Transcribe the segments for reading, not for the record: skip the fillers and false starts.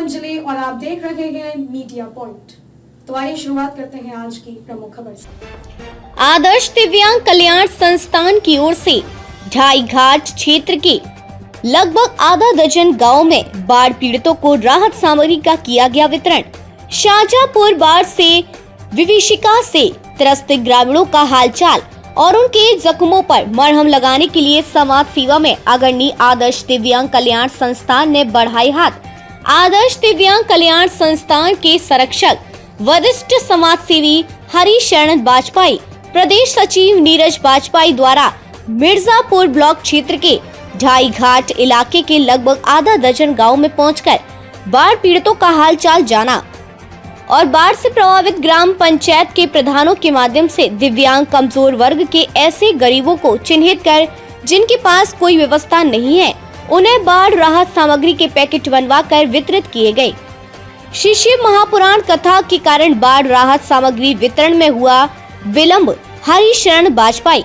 अंजलि और आप देख रहे हैं मीडिया पॉइंट। तो आइए शुरुआत करते हैं आज की प्रमुख खबर से। आदर्श दिव्यांग कल्याण संस्थान की ओर से ढाई घाट क्षेत्र के लगभग आधा दर्जन गांव में बाढ़ पीड़ितों को राहत सामग्री का किया गया वितरण। शाहजहांपुर बाढ़ से विभीषिका से त्रस्त ग्रामीणों का हालचाल और उनके जख्मों पर मरहम लगाने के लिए समाज सेवा में अग्रणी आदर्श दिव्यांग कल्याण संस्थान ने बढ़ाई हाथ। आदर्श दिव्यांग कल्याण संस्थान के संरक्षक वरिष्ठ समाज सेवी हरिशरण बाजपेयी, प्रदेश सचिव नीरज बाजपेयी द्वारा मिर्जापुर ब्लॉक क्षेत्र के ढाई घाट इलाके के लगभग आधा दर्जन गाँव में पहुंचकर बाढ़ पीड़ितों का हालचाल जाना और बाढ़ से प्रभावित ग्राम पंचायत के प्रधानों के माध्यम से दिव्यांग कमजोर वर्ग के ऐसे गरीबों को चिन्हित कर जिनके पास कोई व्यवस्था नहीं है, उन्हें बाढ़ राहत सामग्री के पैकेट बनवाकर वितरित किए गए। श्री शिव महापुराण कथा के कारण बाढ़ राहत सामग्री वितरण में हुआ विलम्ब। हरिशरण बाजपेयी,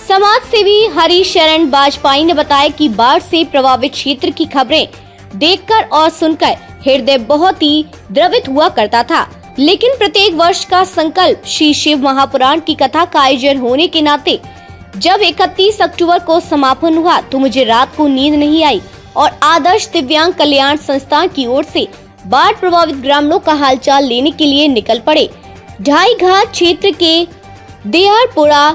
समाज सेवी हरिशरण बाजपेयी ने बताया कि बाढ़ से प्रभावित क्षेत्र की खबरें देखकर और सुनकर हृदय बहुत ही द्रवित हुआ करता था, लेकिन प्रत्येक वर्ष का संकल्प श्री शिव महापुराण की कथा का आयोजन होने के नाते जब 31 अक्टूबर को समापन हुआ तो मुझे रात को नींद नहीं आई और आदर्श दिव्यांग कल्याण संस्थान की ओर से बाढ़ प्रभावित ग्रामीणों का हालचाल लेने के लिए निकल पड़े। ढाई घाट क्षेत्र के देहरपुरा,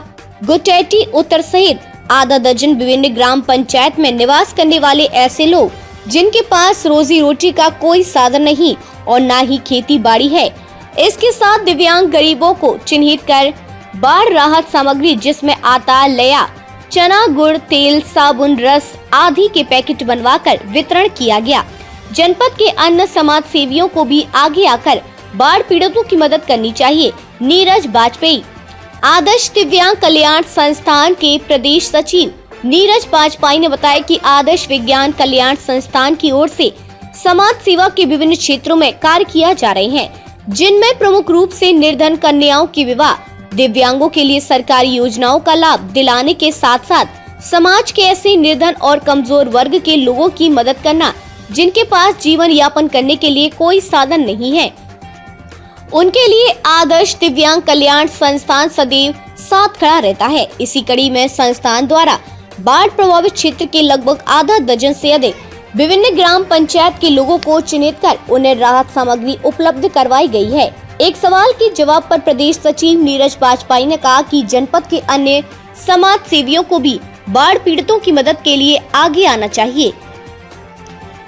गुटेटी उत्तर सहित आधा दर्जन विभिन्न ग्राम पंचायत में निवास करने वाले ऐसे लोग जिनके पास रोजी रोटी का कोई साधन नहीं और ना ही खेती बाड़ी है, इसके साथ दिव्यांग गरीबों को चिन्हित कर बाढ़ राहत सामग्री जिसमें आटा, लया, चना, गुड़, तेल, साबुन, रस आदि के पैकेट बनवाकर वितरण किया गया। जनपद के अन्य समाज सेवियों को भी आगे आकर बाढ़ पीड़ितों की मदद करनी चाहिए। नीरज बाजपेयी, आदर्श दिव्यांग कल्याण संस्थान के प्रदेश सचिव नीरज बाजपेयी ने बताया कि आदर्श विज्ञान कल्याण संस्थान की ओर से समाज सेवा के विभिन्न क्षेत्रों में कार्य किया जा रहे हैं, जिनमें प्रमुख रूप से निर्धन कन्याओं की विवाह, दिव्यांगों के लिए सरकारी योजनाओं का लाभ दिलाने के साथ साथ समाज के ऐसे निर्धन और कमजोर वर्ग के लोगों की मदद करना जिनके पास जीवन यापन करने के लिए कोई साधन नहीं है, उनके लिए आदर्श दिव्यांग कल्याण संस्थान सदैव साथ खड़ा रहता है। इसी कड़ी में संस्थान द्वारा बाढ़ प्रभावित क्षेत्र के लगभग आधा दर्जन से अधिक विभिन्न ग्राम पंचायत के लोगों को चिन्हित कर उन्हें राहत सामग्री उपलब्ध करवाई गई है। एक सवाल के जवाब पर प्रदेश सचिव नीरज बाजपेयी ने कहा कि जनपद के अन्य समाज सेवियों को भी बाढ़ पीड़ितों की मदद के लिए आगे आना चाहिए।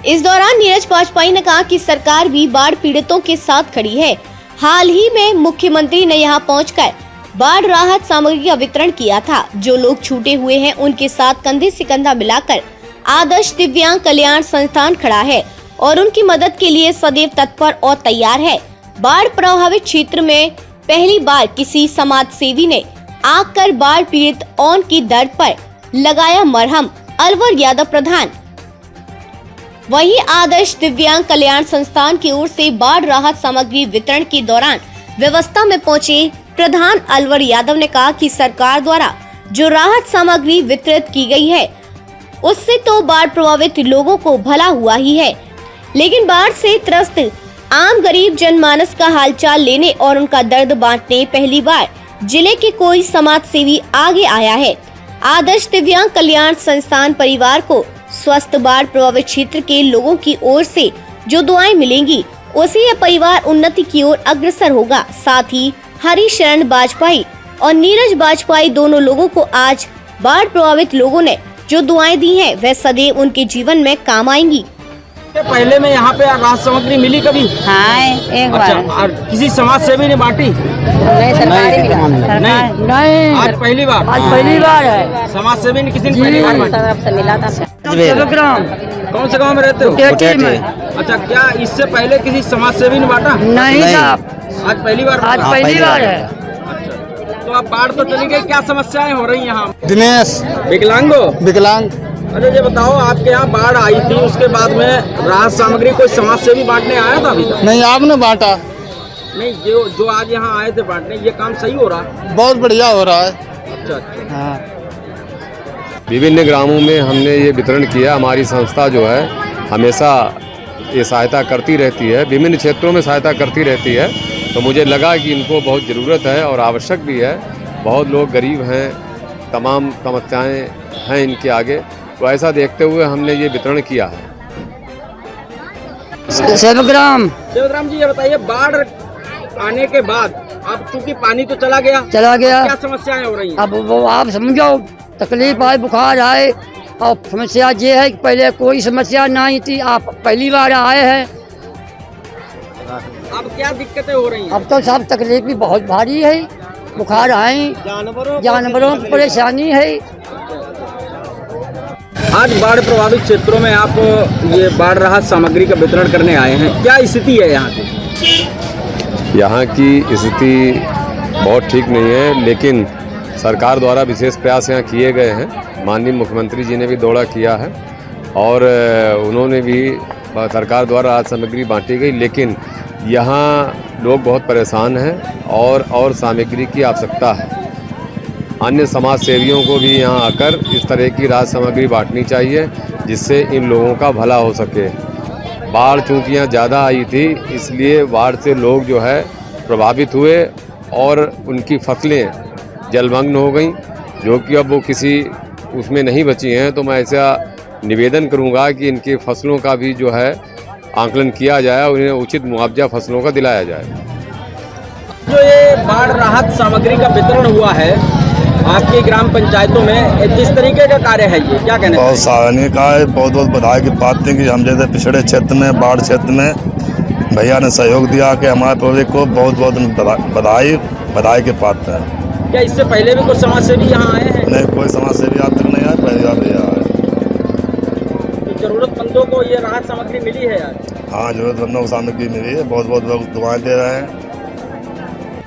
इस दौरान नीरज बाजपेयी ने कहा कि सरकार भी बाढ़ पीड़ितों के साथ खड़ी है। हाल ही में मुख्यमंत्री ने यहां पहुंचकर बाढ़ राहत सामग्री का वितरण किया था। जो लोग छूटे हुए हैं उनके साथ कंधे से कंधा मिलाकर आदर्श दिव्यांग कल्याण संस्थान खड़ा है और उनकी मदद के लिए सदैव तत्पर और तैयार है। बाढ़ प्रभावित क्षेत्र में पहली बार किसी समाज सेवी ने आकर बाढ़ पीड़ित औन की दर्द पर लगाया मरहम। अलवर यादव प्रधान। वहीं आदर्श दिव्यांग कल्याण संस्थान की ओर से बाढ़ राहत सामग्री वितरण के दौरान व्यवस्था में पहुंचे प्रधान अलवर यादव ने कहा कि सरकार द्वारा जो राहत सामग्री वितरित की गई है उससे तो बाढ़ प्रभावित लोगों को भला हुआ ही है, लेकिन बाढ़ से त्रस्त आम गरीब जनमानस का हालचाल लेने और उनका दर्द बांटने पहली बार जिले के कोई समाज सेवी आगे आया है। आदर्श दिव्यांग कल्याण संस्थान परिवार को स्वस्थ बाढ़ प्रभावित क्षेत्र के लोगों की ओर से जो दुआएं मिलेंगी उसे यह परिवार उन्नति की ओर अग्रसर होगा। साथ ही हरिशरण बाजपेयी और नीरज बाजपेयी दोनों लोगों को आज बाढ़ प्रभावित लोगों ने जो दुआएं दी हैं वह सदैव उनके जीवन में काम आएंगी। पहले में यहाँ पे राहत सामग्री मिली कभी? हाँ, एक बार। अच्छा, और किसी समाज सेवी ने बांटी? नहीं, सरकारी मिला। नहीं, आज पहली बार। आज पहली बार है। समाज सेवी ने किसी ने पहली बार बांटी? तरफ से मिला था। कौन से गांव में रहते हो? अच्छा, क्या इससे पहले किसी समाज सेवी ने बांटा? नहीं साहब, आज पहली बार। आज पहली बार है। अच्छा, तो अब बाढ़ तो चली गई, क्या समस्याएं हो रही यहाँ? दिनेश विकलांग हो? विकलांग। अच्छा, ये बताओ, आपके यहाँ बाढ़ आई थी, उसके बाद में राहत सामग्री कोई समाज सेवी बांटने आया था अभी तक? नहीं, आपने बांटा? नहीं, जो आज यहाँ आए थे बांटने, ये काम सही हो रहा है? बहुत बढ़िया हो रहा है। अच्छा। हाँ। विभिन्न ग्रामों में हमने ये वितरण किया। हमारी संस्था जो है हमेशा ये सहायता करती रहती है, विभिन्न क्षेत्रों में सहायता करती रहती है, तो मुझे लगा कि इनको बहुत ज़रूरत है और आवश्यक भी है। बहुत लोग गरीब हैं, तमाम समस्याएं हैं इनके आगे, तो ऐसा देखते हुए हमने ये वितरण किया है। सेवग्राम जी, ये बताइए, बाढ़ आने के बाद अब चूंकि पानी तो चला गया, क्या समस्याएं हो रही हैं? अब वो आप समझो, तकलीफ आए, बुखार आए, और समस्या ये है कि पहले कोई समस्या नहीं थी, आप पहली बार आए हैं। अब क्या दिक्कतें हो रही हैं? अब तो सब तकलीफ भी बहुत भारी है, बुखार आए, जानवरों की परेशानी है। आज बाढ़ प्रभावित क्षेत्रों में आप ये बाढ़ राहत सामग्री का वितरण करने आए हैं, क्या स्थिति है यहाँ की? यहाँ की स्थिति बहुत ठीक नहीं है, लेकिन सरकार द्वारा विशेष प्रयास यहाँ किए गए हैं। माननीय मुख्यमंत्री जी ने भी दौरा किया है और उन्होंने भी सरकार द्वारा राहत सामग्री बांटी गई, लेकिन यहाँ लोग बहुत परेशान हैं और सामग्री की आवश्यकता है। अन्य समाज सेवियों को भी यहाँ आकर इस तरह की राहत सामग्री बांटनी चाहिए, जिससे इन लोगों का भला हो सके। बाढ़ चूँकि यहाँ ज़्यादा आई थी, इसलिए बाढ़ से लोग जो है प्रभावित हुए और उनकी फसलें जलमग्न हो गई, जो कि अब वो किसी उसमें नहीं बची हैं। तो मैं ऐसा निवेदन करूँगा कि इनकी फसलों का भी जो है आंकलन किया जाए, उन्हें उचित मुआवजा फसलों का दिलाया जाए। जो ये बाढ़ राहत सामग्री का वितरण हुआ है आपकी ग्राम पंचायतों में, किस तरीके का कार्य है ये, क्या कहना? बहुत सराहनीय का है, बहुत बहुत बधाई की पात्र हैं कि हम जैसे पिछड़े क्षेत्र में, बाढ़ क्षेत्र में भैया ने सहयोग दिया कि हमारे प्रोजेक्ट को बहुत बहुत बधाई के पात्र हैं। क्या इससे पहले भी कुछ समाज सेवी यहाँ आए हैं? नहीं, कोई समाज सेवी आज तक नहीं आया, पहली बार भैया आए। तो जरूरतमंदों को ये राहत सामग्री मिली है आज? हाँ, जरूरतमंदों को सामग्री मिली है, बहुत बहुत लोग दुआएं दे रहे हैं।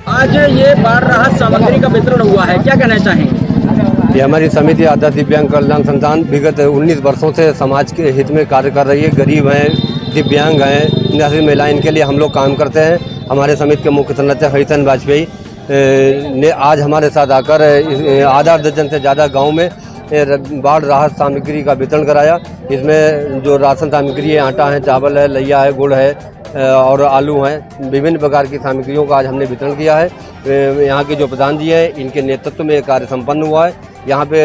आज ये बाढ़ राहत सामग्री का वितरण हुआ है, क्या कहना चाहेंगे? ये हमारी समिति आदर्श दिव्यांग कल्याण संस्थान विगत 19 वर्षों से समाज के हित में कार्य कर रही है। गरीब हैं, दिव्यांग हैं, निर्भर महिलाएं, इनके लिए हम लोग काम करते हैं। हमारे समिति के मुख्य संरचक हरिशन वाजपेयी ने आज हमारे साथ आकर आधा दर्जन से ज़्यादा गाँव में बाढ़ राहत सामग्री का वितरण कराया। इसमें जो राशन सामग्री है, आटा है, चावल है, लैया है, गुड़ है और आलू हैं, विभिन्न प्रकार की सामग्रियों का आज हमने वितरण किया है। यहाँ के जो प्रधान जी हैं, इनके नेतृत्व में कार्य संपन्न हुआ है। यहाँ पे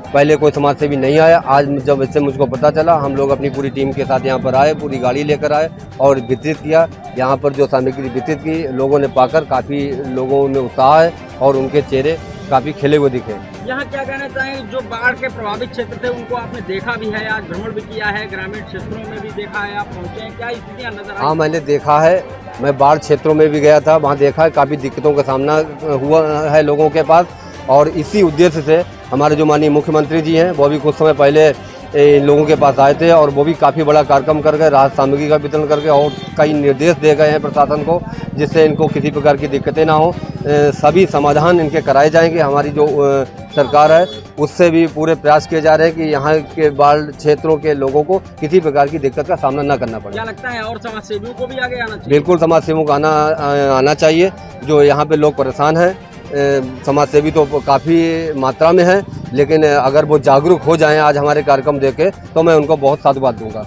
पहले कोई समाज सेवी नहीं आया, आज जब इससे मुझको पता चला, हम लोग अपनी पूरी टीम के साथ यहाँ पर आए, पूरी गाड़ी लेकर आए और वितरित किया। यहाँ पर जो सामग्री वितरित की, लोगों ने पाकर काफ़ी लोगों में उत्साह है और उनके चेहरे काफ़ी खिले हुए दिखे। यहाँ क्या कहना चाहेंगे, जो बाढ़ के प्रभावित क्षेत्र थे उनको आपने देखा भी है, आज भ्रमण भी किया है, ग्रामीण क्षेत्रों में भी देखा है, आप पहुँचे हैं, क्या स्थितियाँ नजर आई? हाँ, मैंने देखा है, मैं बाढ़ क्षेत्रों में भी गया था, वहाँ देखा है काफ़ी दिक्कतों का सामना हुआ है लोगों के पास। और इसी उद्देश्य से हमारे जो माननीय मुख्यमंत्री जी हैं, वो भी कुछ समय पहले इन लोगों के पास आए थे और वो भी काफ़ी बड़ा कार्यक्रम कर गए, राहत सामग्री का वितरण करके, और कई निर्देश दे गए हैं प्रशासन को, जिससे इनको किसी प्रकार की दिक्कतें ना हो। सभी समाधान इनके कराए जाएंगे। हमारी जो सरकार है, उससे भी पूरे प्रयास किए जा रहे हैं कि यहाँ के बाढ़ क्षेत्रों के लोगों को किसी प्रकार की दिक्कत का सामना न करना पड़े। क्या लगता है और समाज सेवियों को भी आगे आना चाहिए? बिल्कुल, समाज सेवियों को आना चाहिए। जो यहाँ पे लोग परेशान हैं, समाज सेवी तो काफ़ी मात्रा में है, लेकिन अगर वो जागरूक हो जाएं आज हमारे कार्यक्रम देख के, तो मैं उनको बहुत साधुवाद दूंगा।